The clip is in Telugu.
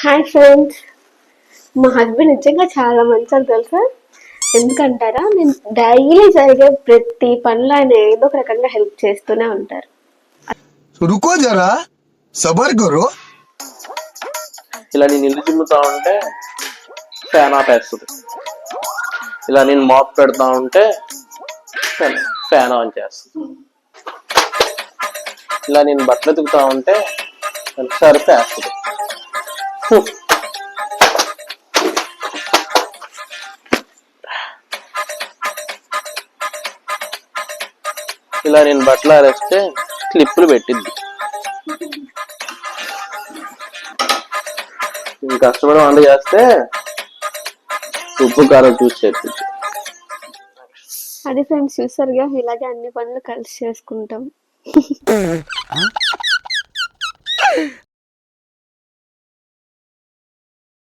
Hi friends. మా హస్బెండ్ నిజంగా చాలా మంచోడు తెలుసా. ఎందుకంటారా, నేను డైలీ జరిగే ప్రతి పనిలో ఆయన ఏదో ఒక రకంగా హెల్ప్ చేస్తూనే ఉంటారు. रुको जरा सबर करो. ఇలా నేను ఇల్లు చిమ్ముతా ఉంటే ఫ్యాన్ ఆపేస్తుంది. ఇలా నేను మాప్ పెడతా ఉంటే ఫ్యాన్ ఆన్ చేస్తుంది. ఇలా నేను బట్టలు ఎతుకుతా ఉంటే సర్ఫ్ వేస్తుంది. ఇలా నేను బట్టలు ఆరేస్తే క్లిప్పులు పెట్టిద్ది. నేను కష్టపడి వంట చేస్తే ఉప్పు కారం చూసి చెప్పింది. అది ఫ్రెండ్స్, చూసారుగా, ఇలాగే అన్ని పనులు కలిసి చేసుకుంటాం.